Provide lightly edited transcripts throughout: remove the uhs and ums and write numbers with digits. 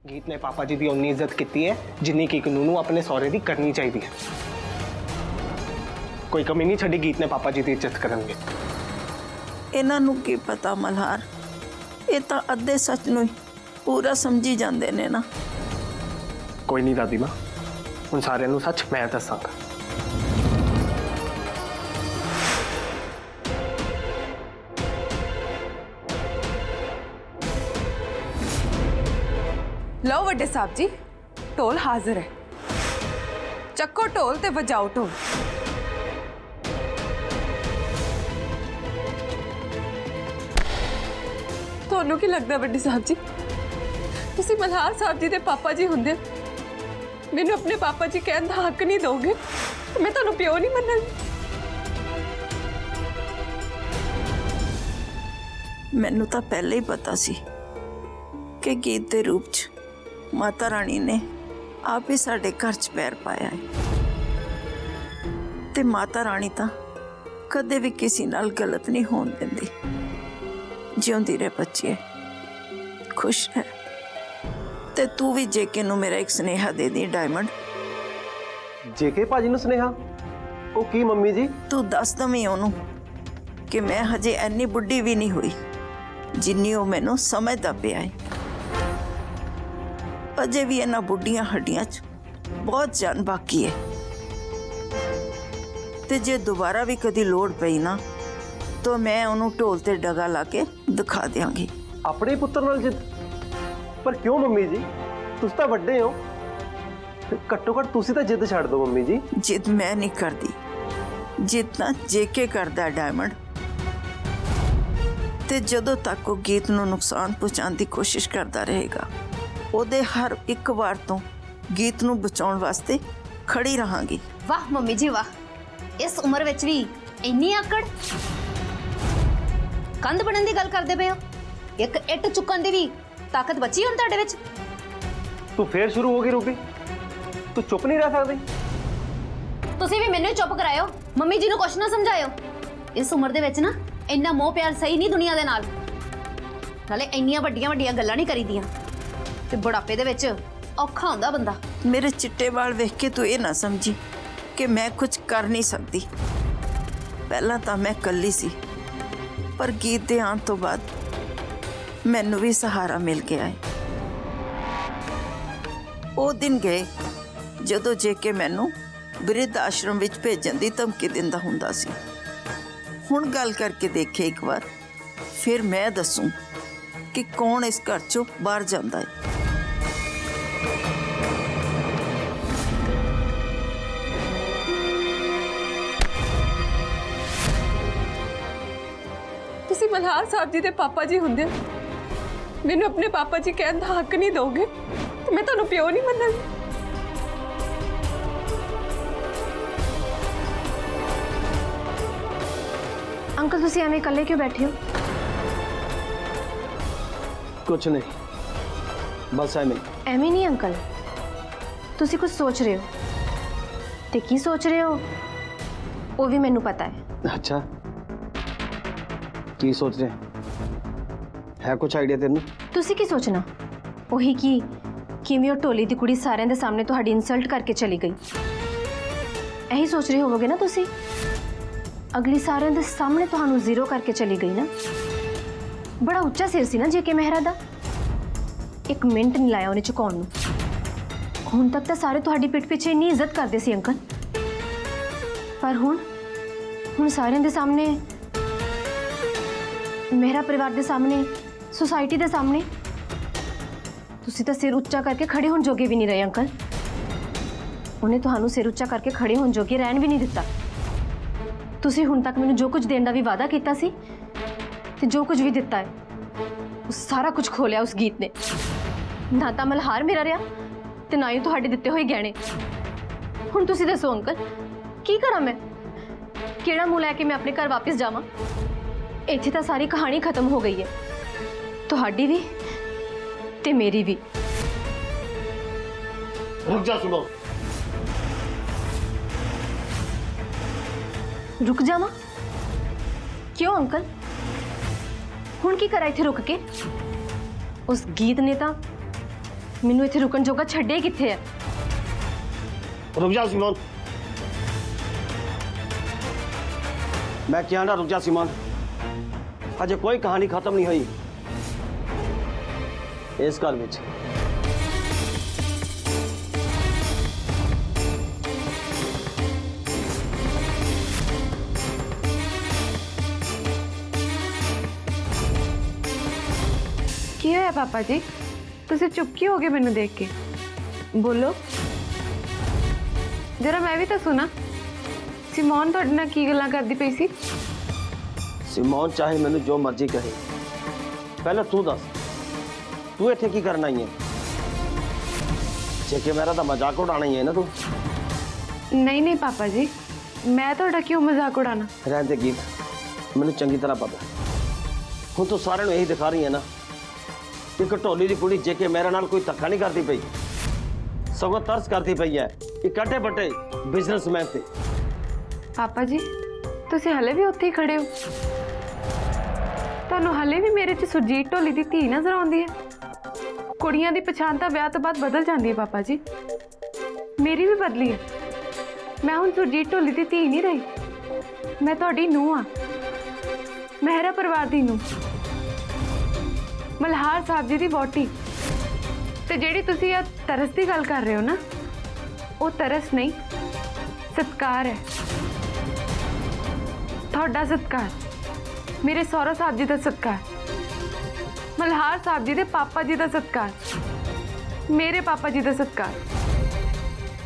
गीत ने पापा जी की उन्नी इज्जत की है जिन्नी कि नूनू अपने सौरे की करनी चाहिए। कोई कमी नहीं छड़ी गीत ने पापा जी की इज्जत करनगे। इन्हां नूं की पता मल्हार, ये तो अद्धे सच नूं ही पूरा समझी जांदे ने ना। कोई नहीं दादी मां, उन सारे नूं सच मैं दसांगा। लो वड्डे साहब जी, ढोल हाजिर है। चक्को ढोल ते वजाओ ढोल। ਤੁਹਾਨੂੰ ਕੀ ਲੱਗਦਾ ਵੱਡੇ ਸਾਹਿਬ ਜੀ, ਤੁਸੀਂ ਮਲਹਾਰ ਸਾਹਿਬ ਜੀ ਦੇ ਪਾਪਾ ਜੀ ਹੁੰਦੇ ਮੈਨੂੰ ਆਪਣੇ ਪਾਪਾ ਜੀ ਕਹਿਣ ਦਾ ਹੱਕ ਨਹੀਂ ਦੋਗੇ? ਮੈਂ ਤੁਹਾਨੂੰ ਪਿਓ ਨਹੀਂ ਮੰਨਾਂਗੀ। मैनू तो पहले ही पता सी कि गीत के रूप च माता रानी ने आप ही साडे घर च पैर पाया है। ते माता रानी तो कदे भी किसी नाल गलत नहीं होण दिंदी। जिउंदी रह बच्चे, खुश है। ते तू भी जेके नू मेरा एक स्नेहा दे दी डायमंड। जेके भाजी नू स्नेहा? ओ की मम्मी जी? तू दस दवीं ओनू कि मैं हजे इन्नी बुढ़ी भी नहीं हुई जिन्नी वो मैनू समझदा पिया है। अजे भी इन्हां बुढ़ियां हड्डियां च बहुत जान बाकी है। ते जे दोबारा भी कदी लोड़ पई ना तो मैं उन्हों ढोल ते डगा ला के दिखा दियांगी। अपने पुत्र नाल जिद? पर क्यों मम्मी जी, तुस तां वड्डे हो, घट्टो घट्ट तुसी तां जिद छड्ड दो मम्मी जी। जिद मैं नहीं करदी, जिद ना जेके करदा डायमंड। ते जदों तक वो गीत नूं नुकसान पहुँचाने की कोशिश करता रहेगा, ਉਹਦੇ हर एक वार तो गीत नूं बचाउण वास्ते खड़ी रहांगी। वाह मम्मी जी वाह, इस उम्र विच भी इन्नी आकड़। कंध बनन दी गल करदे पे हो, एक इट चुकन दी भी ताकत बची हुण तुहाडे विच? तू फिर शुरू हो गई रूबी, तू चुप नहीं रह सकदी? तुसीं भी मैनूं चुप करायो, मम्मी जी नूं कुछ ना समझायो। इस उम्र दे विच ना इन्ना मोह प्यार सही नहीं दुनिया दे नाल। नाले इन्नियां वड्डियां वड्डियां गल्लां नहीं करीदियां ते बुढ़ापे दे विच औखा हुंदा बंदा। मेरे चिट्टे वाल वेख के तू ये ना समझी कि मैं कुछ कर नहीं सकती। पहला तो मैं कल्ली सी, पर गीत दे आने तो बाद मैनू भी सहारा मिल गया है। वो दिन गए जदों जेके मैनू वृद्ध आश्रम विच भेजण दी धमकी दिंदा हुंदा सी। हुण गल करके देखे एक बार, फिर मैं दसूं कि कौन इस घर चों बाहर जांदा है। ਤੁਸੀਂ ਮਲਹਾਰ ਸਾਹਿਬ ਜੀ ਦੇ ਪਾਪਾ ਜੀ ਹੁੰਦੇ ਮੈਨੂੰ ਆਪਣੇ ਪਾਪਾ ਜੀ ਕਹਿਣ ਦਾ ਹੱਕ ਨਹੀਂ ਦੋਗੇ? ਤੇ ਮੈਂ ਤੁਹਾਨੂੰ ਪਿਓ ਨਹੀਂ ਮੰਨਾਂਗੀ। अंकल तुसी एवें इकल्ले क्यों बैठे हो? कुछ नहीं, बस एवें। एवें नहीं अंकल, तुसी कुछ सोच रहे हो ते की सोच रहे हो वो भी मैनू पता है। अच्छा, की सोच रहे है? कुछ आइडिया तेनू? तुसी की सोचना वही की किवें ओ ढोली दी कुड़ी सारिਆਂ ਦੇ सामने ਤੁਹਾਡੀ इंसल्ट करके चली गई, यही सोच रहे होवोगे ना तुसी? अगली सारिਆਂ ਦੇ सामने ਤੁਹਾਨੂੰ जीरो करके चली गई ना। बड़ा उच्चा सिर सी ना जेके मेहरा दा, एक मिनट नहीं लाया उन्हें झुकाउण नूं। हुण तक तो सारे ਤੁਹਾਡੀ पिठ पिछे इन्नी इज्जत करते सी अंकल, पर हुण सारिਆਂ ਦੇ सामने, मेहरा परिवार के सामने, सोसाइटी के सामने तुसी तो सिर उच्चा करके खड़े होने जोगे भी नहीं रहे अंकल। उन्हें तुहानू सिर उच्चा करके खड़े होने जोगे रहन भी नहीं दिता। तुसी हुण तक मैनू जो कुछ देने का भी वादा किया सी ते जो कुछ भी दिता है वो सारा कुछ खो लिया उस गीत ने। ना तो मल्हार मेरा रहा ते ना ही तुहाडे दिते हुए गहने। हुण तुसी दसो अंकल की करा मैं? किहड़ा मुँह लैके मैं अपने घर वापस जावां? इत्थे तो सारी कहानी खत्म हो गई है, तुहाडी भी ते मेरी भी। रुक जा सुनो। रुक जावा? क्यों अंकल? हुण की करा इत्थे रुक के? उस गीत ने तो ਮੈਨੂੰ ਇੱਥੇ ਰੁਕਣ ਜੋਗਾ ਛੱਡੇ ਕਿੱਥੇ ਹੈ? रुक जा सिमोन। मैं क्या ना, रुक जा सिमोन। अजे कोई कहानी खत्म नहीं हुई इस घर में। ਕੀ ਹੋਇਆ ਪਾਪਾ ਜੀ? ਤੁਸੀਂ ਚੁੱਪ ਕਿਉਂ ਹੋ ਗਏ ਮੈਨੂੰ ਦੇਖ ਕੇ? ਬੋਲੋ ਜਰਾ, ਮੈਂ ਵੀ ਤਾਂ ਸੁਣਾ। ਸਿਮੋਨ ਤੁਹਾਡੇ ਨਾਲ ਕੀ ਗੱਲਾਂ ਕਰਦੀ ਪਈ ਸੀ? सिमोन चाहे मैंने जो मर्जी कहे, पहले तू दस, तू इत्थे की करना ही है? जेके मेरा तो मजाक उड़ाना ही है ना तू। ਨਹੀਂ ਨਹੀਂ ਪਾਪਾ ਜੀ, ਮੈਂ ਤੁਹਾਡਾ ਕਿਉਂ ਮਜ਼ਾਕ ਉਡਾਣਾ? रहने दे गीत, मैंने चंगी तरह पता। हूँ तू सारे यही दिखा रही है ना कि घटोली की कुड़ी जेके मेरे नाल कोई धक्का नहीं करती पई, सगों तरस करती पई है इकट्ठे बट्टे बिजनेसमैन से। ਪਾਪਾ ਜੀ ਤੁਸੀਂ ਹਲੇ ਵੀ ਉੱਥੇ ਹੀ ਖੜੇ ਹੋ? ਤੁਹਾਨੂੰ ਹਲੇ ਵੀ ਮੇਰੇ 'ਚ ਸੁਰਜੀਤ ਢੋਲੀ ਦੀ ਧੀ ਨਜ਼ਰ ਆਉਂਦੀ ਹੈ? ਕੁੜੀਆਂ ਦੀ ਪਛਾਣ ਤਾਂ ਵਿਆਹ ਤੋਂ ਬਾਅਦ ਬਦਲ ਜਾਂਦੀ ਹੈ ਪਾਪਾ ਜੀ, ਮੇਰੀ ਵੀ ਬਦਲੀ ਹੈ। ਮੈਂ ਹੁਣ ਸੁਰਜੀਤ ਢੋਲੀ ਦੀ ਧੀ ਨਹੀਂ ਰਹੀ, ਮੈਂ ਤੁਹਾਡੀ ਨੂੰਹ ਆ, ਮਹਿਰਾ ਪਰਿਵਾਰ ਦੀ ਨੂੰਹ, ਮਲਹਾਰ ਸਾਹਿਬ ਜੀ ਦੀ ਵਹੁਟੀ। ਤੇ ਜਿਹੜੀ ਤੁਸੀਂ ਇਹ ਤਰਸ ਦੀ ਗੱਲ ਕਰ ਰਹੇ ਹੋ ਨਾ, ਉਹ ਤਰਸ ਨਹੀਂ, ਸਤਿਕਾਰ ਹੈ। ਤੁਹਾਡਾ ਸਤਿਕਾਰ, ਮੇਰੇ ਸਹੁਰਾ ਸਾਹਿਬ ਜੀ ਦਾ ਸਤਿਕਾਰ, ਮਲਹਾਰ ਸਾਹਿਬ ਜੀ ਦੇ ਪਾਪਾ ਜੀ ਦਾ ਸਤਿਕਾਰ, ਮੇਰੇ ਪਾਪਾ ਜੀ ਦਾ ਸਤਿਕਾਰ।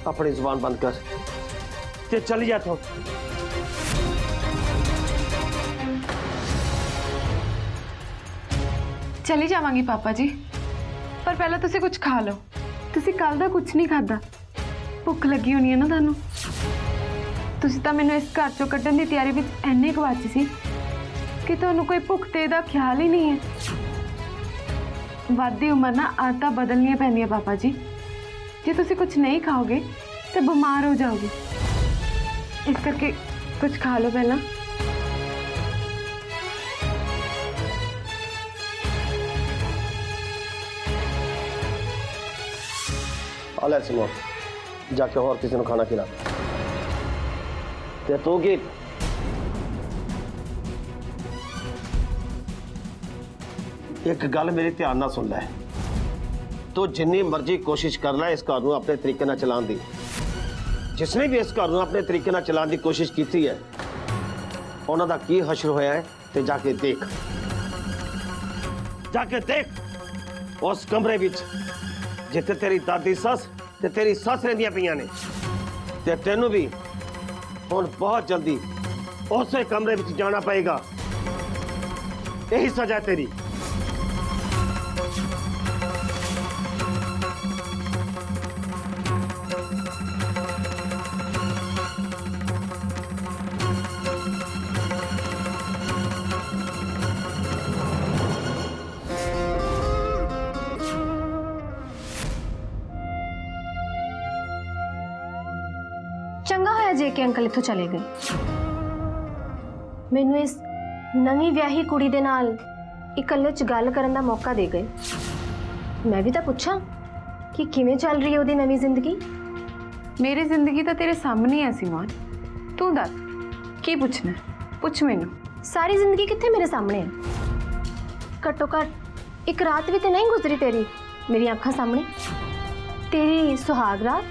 अपनी जुबान बंद कर ते चली जा तू। ਚਲੀ ਜਾਵਾਂਗੀ ਪਾਪਾ ਜੀ, ਪਰ ਪਹਿਲਾਂ ਤੁਸੀਂ ਕੁਝ ਖਾ ਲਓ। ਤੁਸੀਂ ਕੱਲ ਦਾ ਕੁਝ ਨਹੀਂ ਖਾਦਾ, ਭੁੱਖ ਲੱਗੀ ਹੋਣੀ ਹੈ ਨਾ ਤੁਹਾਨੂੰ। ਤੁਸੀਂ ਤਾਂ ਮੈਨੂੰ ਇਸ ਘਰ ਚੋਂ ਕੱਢਣ ਦੀ ਤਿਆਰੀ ਵਿੱਚ ਐਨੇ ਗਵਾਚੇ ਸੀ ਕਿ ਤੁਹਾਨੂੰ ਕੋਈ ਭੁੱਖ ਤੇ ਦਾ ਖਿਆਲ ਹੀ ਨਹੀਂ ਹੈ। ਵੱਧਦੀ ਉਮਰ ਨਾਲ ਆਦਤਾਂ ਬਦਲਣੀਆਂ ਪੈਂਦੀਆਂ ਪਾਪਾ ਜੀ। ਜੇ ਤੁਸੀਂ ਕੁਝ ਨਹੀਂ ਖਾਓਗੇ ਤਾਂ ਬਿਮਾਰ ਹੋ ਜਾਓਗੇ, ਇਸ ਕਰਕੇ ਕੁਝ ਖਾ ਲਓ ਪਹਿਲਾਂ। अले सिमोन, जाके और किसी ने खाना खिला ते तू की एक गल मेरी ध्यान ना सुन लै। तू जिन्नी मर्जी कोशिश कर लै इस घर नूं अपने तरीके नाल चलाउण दी, जिसने भी इस घर नूं अपने तरीके नाल चलाउण दी कोशिश की है, उन्हां दा की हशर होया है ते जाके देख, जाके देख उस कमरे विच जिथे तेरी दादी सस ते तेरी सस रहिंदियां पईयां ने, ते तैनू भी हुण बहुत जल्दी उस कमरे विच जाना पएगा। यही सजा है तेरी। ਚੰਗਾ ਹੋਇਆ ਜੇ ਕਿ ਅੰਕਲ ਇੱਥੋਂ ਚਲੇ ਗਏ। ਮੈਨੂੰ ਇਸ ਨਵੀਂ ਵਿਆਹੀ ਕੁੜੀ ਦੇ ਨਾਲ ਇਕੱਲੇ 'ਚ ਗੱਲ ਕਰਨ ਦਾ ਮੌਕਾ ਦੇ ਗਏ। ਮੈਂ ਵੀ ਤਾਂ ਪੁੱਛਾਂ ਕਿ ਕਿਵੇਂ ਚੱਲ ਰਹੀ ਹੈ ਉਹਦੀ ਨਵੀਂ ਜ਼ਿੰਦਗੀ। ਮੇਰੀ ਜ਼ਿੰਦਗੀ ਤਾਂ ਤੇਰੇ ਸਾਹਮਣੇ ਹੈ ਸਿਮੋਨ, ਤੂੰ ਦੱਸ ਕੀ ਪੁੱਛਣਾ? ਪੁੱਛ ਮੈਨੂੰ। ਸਾਰੀ ਜ਼ਿੰਦਗੀ ਕਿੱਥੇ ਮੇਰੇ ਸਾਹਮਣੇ ਹੈ? ਘੱਟੋ ਘੱਟ ਇੱਕ ਰਾਤ ਵੀ ਤੇ ਨਹੀਂ ਗੁਜ਼ਰੀ ਤੇਰੀ ਮੇਰੀ ਅੱਖਾਂ ਸਾਹਮਣੇ, ਤੇਰੀ ਸੁਹਾਗ ਰਾਤ।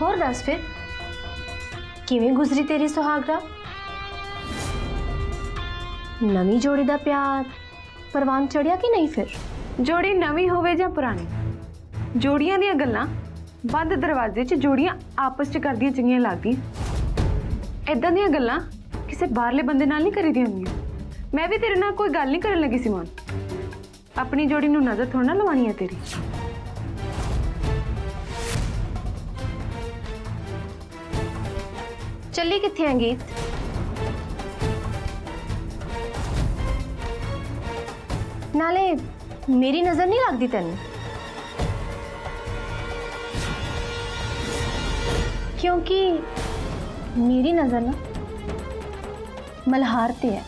ਹੋਰ ਦੱਸ ਫਿਰ ਕਿਵੇਂ ਗੁਜ਼ਰੀ ਤੇਰੀ ਸੁਹਾਗ ਰਾਤ? ਨਵੀਂ ਜੋੜੀ ਦਾ ਪਿਆਰ ਪਰਵਾਨ ਚੜਿਆ ਕਿ ਨਹੀਂ? ਫਿਰ ਜੋੜੀ ਨਵੀਂ ਹੋਵੇ ਜਾਂ ਪੁਰਾਣੀ, ਜੋੜੀਆਂ ਦੀਆਂ ਗੱਲਾਂ ਬੰਦ ਦਰਵਾਜ਼ੇ 'ਚ ਜੋੜੀਆਂ ਆਪਸ 'ਚ ਕਰਦੀਆਂ ਚੰਗੀਆਂ ਲੱਗਦੀਆਂ। ਇਦਾਂ ਦੀਆਂ ਗੱਲਾਂ ਕਿਸੇ ਬਾਹਰਲੇ ਬੰਦੇ ਨਾਲ ਨਹੀਂ ਕਰੀਦੀਆਂ ਹੁੰਦੀਆਂ। ਮੈਂ ਵੀ ਤੇਰੇ ਨਾਲ ਕੋਈ ਗੱਲ ਨਹੀਂ ਕਰਨ ਲੱਗੀ ਸਿਮੋਨ, ਆਪਣੀ ਜੋੜੀ ਨੂੰ ਨਜ਼ਰ ਥੋੜਾ ਨਾ ਲਵਾਉਣੀ ਹੈ ਤੇਰੀ। ਚੱਲੀ ਕਿੱਥੇ ਆਂ ਗੀਤ? ਨਾਲੇ ਮੇਰੀ ਨਜ਼ਰ ਨਹੀਂ ਲੱਗਦੀ ਤੈਨੂੰ? ਕਿਉਂਕਿ ਮੇਰੀ ਨਜ਼ਰ ਨਾ ਮਲਹਾਰ ਤੇ ਹੈ।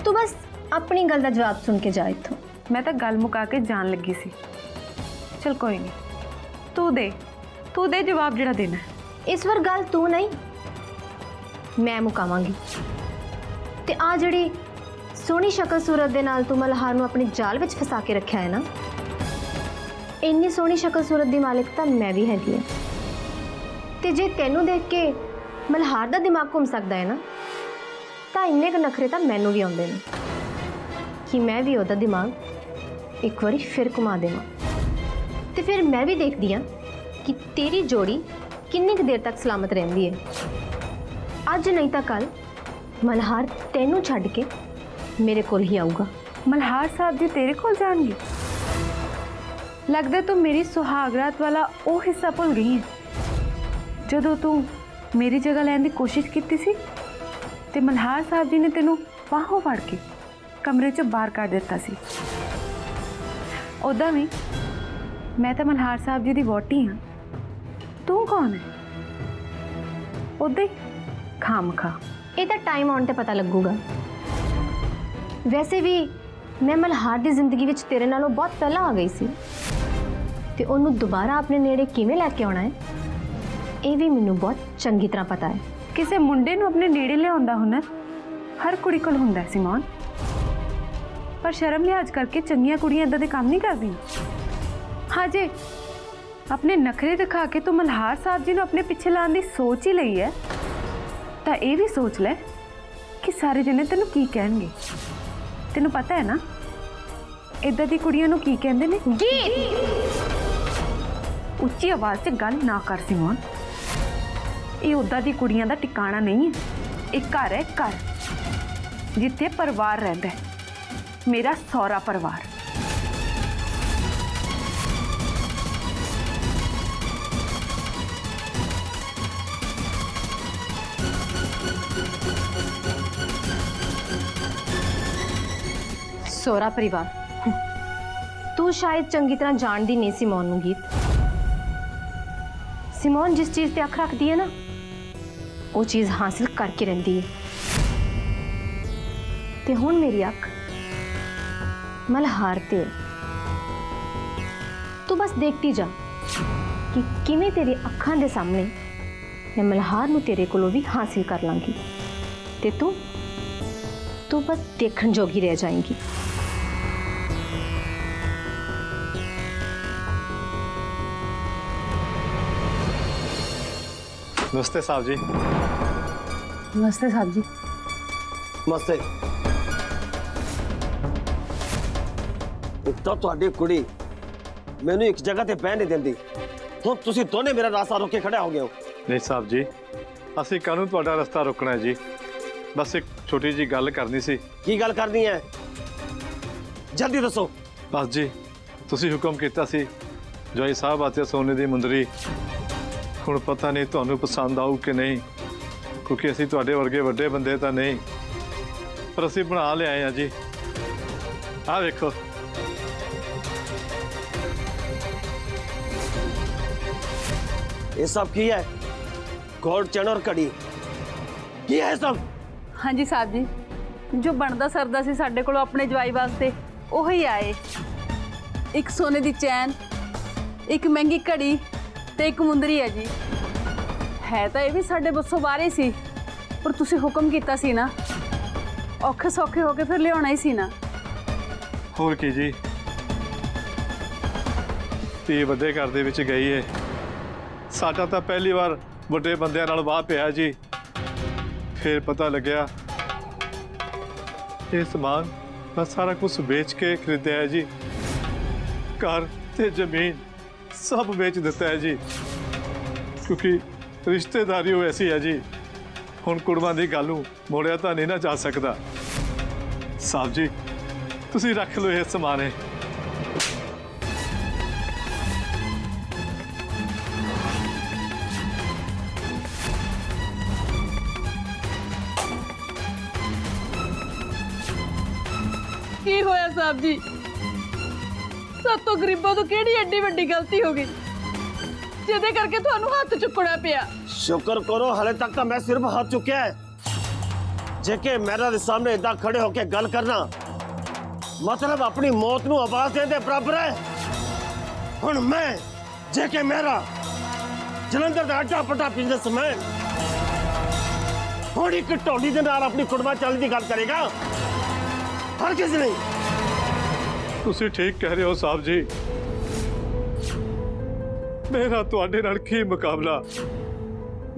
ਤੂੰ ਬਸ ਆਪਣੀ ਗੱਲ ਦਾ ਜਵਾਬ ਸੁਣ ਕੇ ਜਾ ਇੱਥੋਂ। ਮੈਂ ਤਾਂ ਗੱਲ ਮੁਕਾ ਕੇ ਜਾਣ ਲੱਗੀ ਸੀ, चल कोई नहीं, तू दे जवाब जिहड़ा देना है। इस बार गल तू नहीं मैं मुकावांगी। ते आ जिहड़ी सोहनी शक्ल सूरत दे नाल तू मल्हार नूं अपने जाल विच फसा के रखिया है ना, इन्नी सोहनी शक्ल सूरत दी मालिक तां मैं भी हैगी हां। ते जे तैनूं देख के मल्हार दा दिमाग घुम सकदा है ना, तां इन्ने क नखरे तां मैनूं भी आउंदे ने कि मैं भी ओहदा दिमाग एक बारी फिर घुमा देवां। ते फिर मैं भी देखदी हां कि तेरी जोड़ी किन्नी क देर तक सलामत रहिंदी है। अज नहीं तो कल मल्हार तेनू छड्ड के मेरे कोल ही आऊगा। मल्हार साहब जी तेरे कोल जाणगे? लगदा तू मेरी सुहागरात वाला वो हिस्सा भुल गई है जदों तू मेरी जगह लैण दी कोशिश कीती सी ते मल्हार साहब जी ने तेनू बाहों फड़ के कमरे चों बाहर कढ दिता सी। उदां भी मैं तो मल्हार साहब जी दी वोटी हाँ, तू कौन है? उदां ही खामखा। ये तो टाइम आने ते पता लगूगा। वैसे भी मैं मल्हार दी जिंदगी विच तेरे नालों बहुत पहला आ गई सी ते ओनू दोबारा अपने नेड़े किवें लैके आउणा है ये भी मैनू बहुत चंगी तरह पता है। किसी मुंडे नूं अपने नेड़े लियाउण दा हुनर हर कुड़ी कोल हुंदा है सिमोन, पर शर्म लिहाज करके चंगियां कुड़ियां इदां दे काम नहीं करदियां। हाँ जे अपने नखरे दिखा के तू मल्हार साहब जी नूं अपने पिछे लाने दी सोच ही लई है तां ये भी सोच ले कि सारे जने तेनू की कहणगे। तेनू पता है ना इदां दी कुड़ियां नूं की कहंदे ने? गीत उच्ची आवाज़ च गल ना कर सिमोन, ये उदां दी कुड़ियां दा टिकाणा नहीं है। एक घर है, घर जिथे परिवार रहिंदा है, मेरा सौरा परिवार। सोहरा परिवार तू शायद चंगी तरह जानदी नहीं सिमोन नूं गीत। सिमोन जिस चीज़ ते अख रखती है ना वो चीज़ हासिल करके रहती है। ते हुण मेरी अख मल्हार ते है। तू बस देखती जा कि किवें तेरी अखां दे सामने मैं मल्हार नूं तेरे कोलों भी हासिल कर लांगी ते तू बस देखण जोगी रह जाएगी। नमस्ते साहब जी। नमस्ते साहब जी। मस्ते तो ਤੁਹਾਡੀ ਕੁੜੀ ਮੈਨੂੰ ਇੱਕ ਜਗ੍ਹਾ ਤੇ ਬਹਿ ਨਹੀਂ ਦਿੰਦੀ, ਹੁਣ ਤੁਸੀਂ ਦੋਨੇ ਮੇਰਾ ਰਾਸਤਾ ਰੋਕ ਕੇ ਖੜੇ ਹੋ ਗਏ ਹੋ। नहीं साहब जी, ਅਸੀਂ ਕਾਹਨੂੰ ਤੁਹਾਡਾ ਰਸਤਾ ਰੋਕਣਾ ਹੈ ਜੀ, ਬਸ ਇੱਕ ਛੋਟੀ ਜੀ ਗੱਲ ਕਰਨੀ ਸੀ। ਕੀ ਗੱਲ ਕਰਨੀ ਹੈ? ਜਲਦੀ ਦੱਸੋ। ਬਸ ਜੀ ਤੁਸੀਂ ਹੁਕਮ ਕੀਤਾ ਸੀ ਜੋਈ ਸਾਹਿਬ ਆਤੇ ਸੋਨੇ ਦੀ ਮੁੰਦਰੀ, ਹੁਣ ਪਤਾ ਨਹੀਂ ਤੁਹਾਨੂੰ ਪਸੰਦ ਆਊ ਕਿ ਨਹੀਂ, ਕਿਉਂਕਿ ਅਸੀਂ ਤੁਹਾਡੇ ਵਰਗੇ ਵੱਡੇ ਬੰਦੇ ਤਾਂ ਨਹੀਂ, ਪਰ ਅਸੀਂ ਬਣਾ ਲਿਆਏ ਆ ਜੀ। ਆਹ ਵੇਖੋ। ये सब की है? गोल्ड चैन और कड़ी की है सब? हाँ जी साहब जी, जो बनता सरदा सी साडे कोलों अपने जवाई वास्ते उही आए। एक सोने दी चैन, एक महंगी घड़ी ते एक मुंदरी है जी। है तो ये भी साडे बसों बाहर ही सी, पर तुसी हुक्म कीता सी ना, औखे सौखे होके फिर लियाउणा ही सी ना। ਹੋਰ ਕੀ ਜੀ, ਧੀ ਵੱਡੇ ਘਰ ਦੇ ਵਿੱਚ ਗਈ ਹੈ, ਸਾਡਾ ਤਾਂ ਪਹਿਲੀ ਵਾਰ ਵੱਡੇ ਬੰਦਿਆਂ ਨਾਲ ਵਾਹ ਪਿਆ ਜੀ। ਫਿਰ ਪਤਾ ਲੱਗਿਆ ਇਹ ਸਮਾਨ ਮੈਂ ਸਾਰਾ ਕੁਝ ਵੇਚ ਕੇ ਖਰੀਦਿਆ ਹੈ ਜੀ, ਘਰ ਤੇ ਜ਼ਮੀਨ ਸਭ ਵੇਚ ਦਿੱਤਾ ਹੈ ਜੀ, ਕਿਉਂਕਿ ਰਿਸ਼ਤੇਦਾਰੀ ਉਹ ਐਸੀ ਹੈ ਜੀ, ਹੁਣ ਕੁੜਮਾਂ ਦੀ ਗੱਲ ਨੂੰ ਮੋੜਿਆ ਤਾਂ ਨਹੀਂ ਨਾ ਜਾ ਸਕਦਾ। ਸਾਹਿਬ ਜੀ ਤੁਸੀਂ ਰੱਖ ਲਓ ਇਹ ਸਮਾਨ ਹੈ। की होया साहब जी, सब तो गरीबों तो केड़ी एडी वड्डी गलती हो गई जिहदे करके तुहानू हथ चुकना पिया। शुक्र करो हाले तक तो मैं सिर्फ हाथ चुकिया है, जेके मेरा दे सामने इदा खड़े होके गल करना मतलब अपनी मौत नू आवाज देने दे बराबर है। ਹੁਣ ਮੈਂ ਜੇ ਕਿ ਮੇਰਾ ਜਲੰਧਰ ਦਾ ਅੱਡਾ ਪੱਟਾ ਬਿਜ਼ਨਸਮੈਨ ਹੁਣ ਇੱਕ ਢੋਲੀ ਦੇ ਨਾਲ ਆਪਣੀ ਕੁੜਮਾ ਚੱਲਣ ਦੀ ਗੱਲ ਕਰੇਗਾ? ਹਰ ਕਿਸੇ ਨਹੀਂ। ਤੁਸੀਂ ਠੀਕ ਕਹਿ ਰਹੇ ਹੋ ਸਾਹਿਬ ਜੀ। ਮੇਰਾ ਤੁਹਾਡੇ ਨਾਲ ਕੀ ਮੁਕਾਬਲਾ?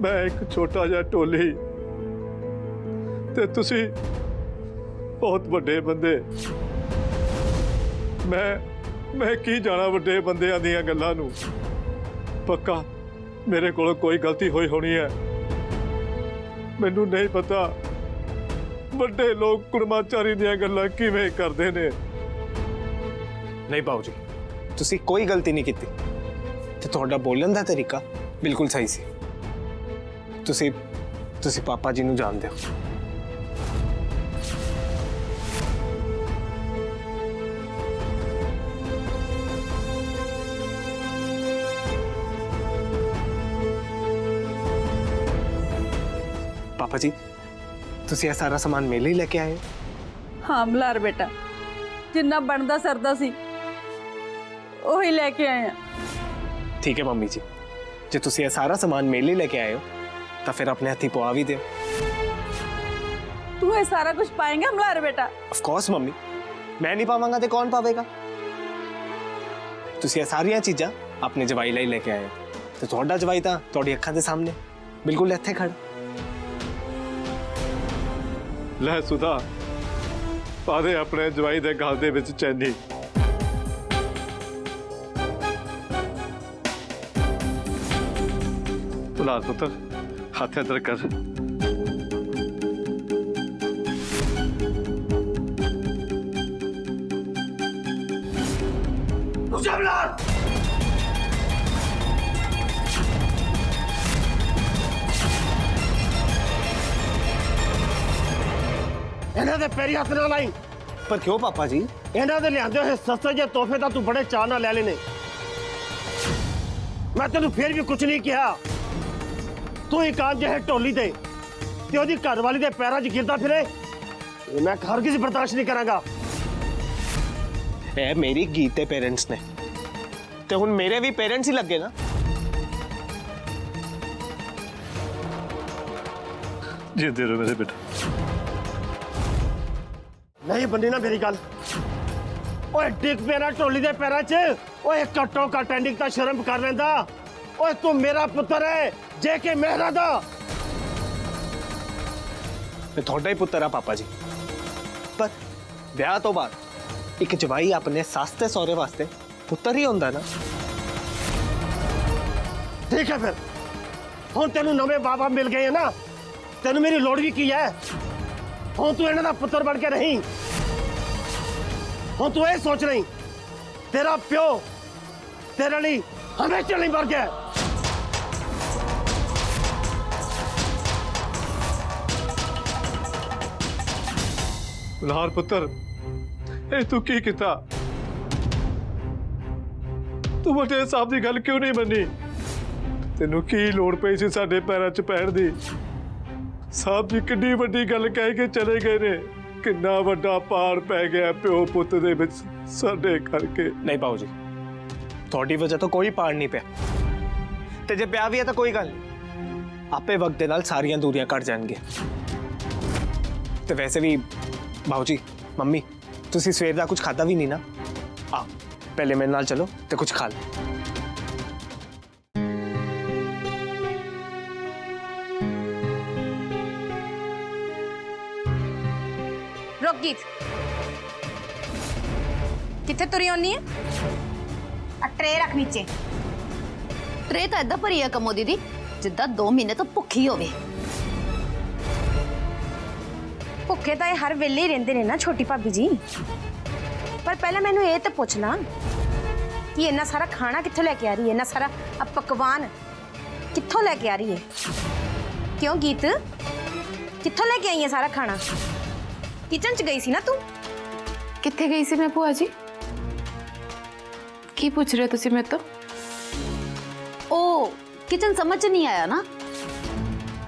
ਮੈਂ ਇੱਕ ਛੋਟਾ ਜਿਹਾ ਢੋਲੀ ਤੇ ਤੁਸੀਂ ਬਹੁਤ ਵੱਡੇ ਬੰਦੇ। ਮੈਂ ਕੀ ਜਾਣਾ ਵੱਡੇ ਬੰਦਿਆਂ ਦੀਆਂ ਗੱਲਾਂ ਨੂੰ। ਪੱਕਾ ਮੇਰੇ ਕੋਲੋਂ ਕੋਈ ਗਲਤੀ ਹੋਈ ਹੋਣੀ ਹੈ। ਮੈਨੂੰ ਨਹੀਂ ਪਤਾ ਵੱਡੇ ਲੋਕ ਕੁੜਮਾਚਾਰੀ ਦੀਆਂ ਗੱਲਾਂ ਕਿਵੇਂ ਕਰਦੇ ਨੇ। ਨਹੀਂ ਬਾਊ ਜੀ, ਤੁਸੀਂ ਕੋਈ ਗਲਤੀ ਨਹੀਂ ਕੀਤੀ ਤੇ ਤੁਹਾਡਾ ਬੋਲਣ ਦਾ ਤਰੀਕਾ ਬਿਲਕੁਲ ਸਹੀ ਸੀ। ਤੁਸੀਂ ਪਾਪਾ ਜੀ ਨੂੰ ਜਾਣਦੇ ਹੋ। पापा जी, ਤੁਸੀਂ ਇਹ ਸਾਰਾ ਸਾਮਾਨ ਮੇਰੇ ਲਈ ਲੈ ਕੇ ਆਏ ਹੋ? ਹਾਂ ਮਲਾਰ ਬੇਟਾ, ਜਿੰਨਾ ਬਣਦਾ ਸਰਦਾ ਸੀ ਉਹੀ ਲੈ ਕੇ ਆਏ ਆ। ਠੀਕ ਹੈ ਮੰਮੀ ਜੀ, ਜੇ ਤੁਸੀਂ ਇਹ ਸਾਰਾ ਸਾਮਾਨ ਮੇਰੇ ਲਈ ਲੈ ਕੇ ਆਏ ਹੋ ਤਾਂ ਫਿਰ ਆਪਣੇ ਹੱਥੀਂ ਪਵਾ ਵੀ ਦਿਓ। ਤੂੰ ਇਹ ਸਾਰਾ ਕੁਝ ਪਾਏਂਗਾ ਮਲਾਰ ਬੇਟਾ? ਆਫ ਕੋਰਸ ਮੰਮੀ, ਮੈਂ ਨਹੀਂ ਪਾਵਾਂਗਾ ਤੇ ਕੌਣ ਪਾਵੇਗਾ? ਤੁਸੀਂ ਇਹ ਸਾਰੀਆਂ ਚੀਜ਼ਾਂ ਆਪਣੇ ਜਵਾਈ ਲਈ ਲੈ ਕੇ ਆਏ ਹੋ ਤੇ ਤੁਹਾਡਾ ਜਵਾਈ ਤਾਂ ਤੁਹਾਡੀ ਅੱਖਾਂ ਦੇ ਸਾਹਮਣੇ ਬਿਲਕੁਲ ਇੱਥੇ ਖੜਾ। ਲੈ ਸੁਧਾ, ਪਾ ਦੇ ਆਪਣੇ ਜਵਾਈ ਦੇ ਗਲ ਦੇ ਵਿੱਚ ਚੈਨੀ। ਬੁਲਾ ਪੁੱਤਰ, ਹੱਥ ਇੱਧਰ ਕਰ। ਇਹਨਾਂ ਦੇ ਪੈਰੀ ਹੱਥ ਨਾਲ ਲਾਈ। ਪਰ ਕਿਉਂ ਪਾਪਾ ਜੀ? ਇਹਨਾਂ ਦੇ ਲਿਆਂਦੇ ਹੋਏ ਸਸਤੇ ਜਿਹੇ ਤੋਹਫੇ ਤਾਂ ਤੂੰ ਬੜੇ ਚਾਅ ਨਾਲ ਲੈ ਲੈਨੇ। ਮੈਂ ਤੈਨੂੰ ਫੇਰ ਵੀ ਕੁਝ ਨਹੀਂ ਕਿਹਾ। ਤੂੰ ਇੱਕ ਆਮ ਜਿਹੇ ਢੋਲੀ ਤੇ ਉਹਦੀ ਘਰਵਾਲੀ ਦੇ ਪੈਰਾਂ 'ਚ ਗਿਰਦਾ ਫਿਰੇ, ਇਹ ਮੈਂ ਹਰ ਕਿਸੇ ਬਰਦਾਸ਼ਤ ਨਹੀਂ ਕਰਾਂਗਾ। ਇਹ ਮੇਰੀ ਗੀਤ ਦੇ ਪੇਰੈਂਟਸ ਨੇ ਤੇ ਹੁਣ ਮੇਰੇ ਵੀ ਪੇਰੈਂਟਸ ਹੀ ਲੱਗੇ ਨਾ। ਜਿੰਦੇ ਰਹੋ ਮੇਰੇ ਬੇਟਾ। ਨਹੀਂ ਬੰਦੀ ਨਾ ਮੇਰੀ ਗੱਲ। ਓਏ ਡਿੱਗ ਪਿਆ ਢੋਲੀ ਦੇ ਪੈਰਾਂ 'ਚ। ਓਏ ਘੱਟੋ ਘੱਟ ਐਂਡਿੰਗ ਤਾਂ ਸ਼ਰਮ ਕਰ ਲੈਂਦਾ। ਓਏ ਤੂੰ ਮੇਰਾ ਪੁੱਤਰ ਹੈ, ਜੇ ਕਿ ਮਹਿਰਾ ਦਾ। ਮੈਂ ਤੁਹਾਡਾ ਹੀ ਪੁੱਤਰ ਆ ਪਾਪਾ ਜੀ, ਪਰ ਵਿਆਹ ਤੋਂ ਬਾਅਦ ਇੱਕ ਜਵਾਈ ਆਪਣੇ ਸੱਸ ਤੇ ਸਹੁਰੇ ਵਾਸਤੇ ਪੁੱਤਰ ਹੀ ਹੁੰਦਾ ਨਾ। ਠੀਕ ਹੈ ਫਿਰ, ਹੁਣ ਤੈਨੂੰ ਨਵੇਂ ਬਾਬਾ ਮਿਲ ਗਏ ਨਾ, ਤੈਨੂੰ ਮੇਰੀ ਲੋੜ ਵੀ ਕੀ ਹੈ। ਹੁਣ ਤੂੰ ਇਹਨਾਂ ਦਾ ਪੁੱਤਰ ਬਣ ਕੇ ਨਹੀਂ, ਹੁਣ ਤੂੰ ਇਹ ਸੋਚ ਨਹੀਂ ਤੇਰਾ ਪਿਓ ਤੇਰੇ ਲਈ ਹਮੇਸ਼ਾ ਲਈ ਮਰ ਗਿਆ। ਲਾਹਰ ਪੁੱਤਰ, ਇਹ ਤੂੰ ਕੀ ਕੀਤਾ? ਤੂੰ ਵੱਡੇ ਸਾਹਿਬ ਦੀ ਗੱਲ ਕਿਉਂ ਨਹੀਂ ਮੰਨੀ? ਤੈਨੂੰ ਕੀ ਲੋੜ ਪਈ ਸੀ ਸਾਡੇ ਪੈਰਾਂ 'ਚ ਪੈਣ ਦੀ? ਸਾਹਿਬ ਜੀ ਕਿੰਨੀ ਵੱਡੀ ਗੱਲ ਕਹਿ ਕੇ ਚਲੇ ਗਏ ਨੇ। ਕਿੰਨਾ ਵੱਡਾ ਪਾੜ ਪੈ ਗਿਆ ਪਿਓ ਪੁੱਤ ਦੇ ਵਿੱਚ ਸਾਡੇ ਕਰਕੇ। ਨਹੀਂ ਬਾਊ ਜੀ, ਤੁਹਾਡੀ ਵਜ੍ਹਾ ਤੋਂ ਕੋਈ ਪਾੜ ਨਹੀਂ ਪਿਆ ਤੇ ਜੇ ਪਿਆ ਵੀ ਹੈ ਤਾਂ ਕੋਈ ਗੱਲ ਨਹੀਂ, ਆਪੇ ਵਕਤ ਦੇ ਨਾਲ ਸਾਰੀਆਂ ਦੂਰੀਆਂ ਕੱਟ ਜਾਣਗੀਆਂ। ਤੇ ਵੈਸੇ ਵੀ ਬਾਊ ਜੀ, ਮੰਮੀ, ਤੁਸੀਂ ਸਵੇਰ ਦਾ ਕੁਝ ਖਾਧਾ ਵੀ ਨਹੀਂ ਨਾ। ਆ ਪਹਿਲੇ ਮੇਰੇ ਨਾਲ ਚਲੋ ਤੇ ਕੁਝ ਖਾ ਲਓ। रुक गीत, किथे तुरी होनी है? ट्रे रख नीचे। ट्रे तो ऐदा भरी है कमो दीदी जिद्दां 2 महीने तो भुखी होवे। भुखे तो हर वेले ही रहिंदे ने ना छोटी भाभी जी। पर पहले मैनू ये तो पुछना कि इन्ना सारा खाना कित्थों लेके आ रही है, इन्ना सारा पकवान कित्थों लेके आ रही है? क्यों गीत, कित्थों लेके आई है सारा खाना? किचन च गई सी ना तू? कित्थे गई सी मैं भूआ जी? की पूछ रहे हो तुसी मेरे तो? ओ किचन समझ च नहीं आया ना?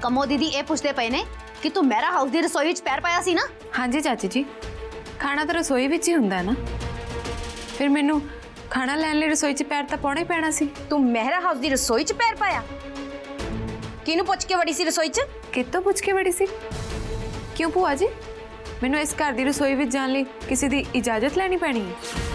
कमो दीदी ये पूछते पे ने कि तू मेरा हाउस दी रसोई विच पैर पाया सी ना? हाँ जी चाची जी, खाना तो रसोई विच ही हुंदा है ना। फिर मैनू ਖਾਣਾ ਲੈਣ ਲਈ ਰਸੋਈ 'ਚ ਪੈਰ ਤਾਂ ਪਾਉਣਾ ਹੀ ਪੈਣਾ ਸੀ। ਤੂੰ ਮਹਿਰਾ ਹਾਊਸ ਦੀ ਰਸੋਈ 'ਚ ਪੈਰ ਪਾਇਆ? ਕਿਹਨੂੰ ਪੁੱਛ ਕੇ ਵੜੀ ਸੀ ਰਸੋਈ 'ਚ? ਕਿਤੋਂ ਪੁੱਛ ਕੇ ਬੜੀ ਸੀ? ਕਿਉਂ ਭੂਆ ਜੀ, ਮੈਨੂੰ ਇਸ ਘਰ ਦੀ ਰਸੋਈ ਵਿੱਚ ਜਾਣ ਲਈ ਕਿਸੇ ਦੀ ਇਜਾਜ਼ਤ ਲੈਣੀ ਪੈਣੀ ਹੈ?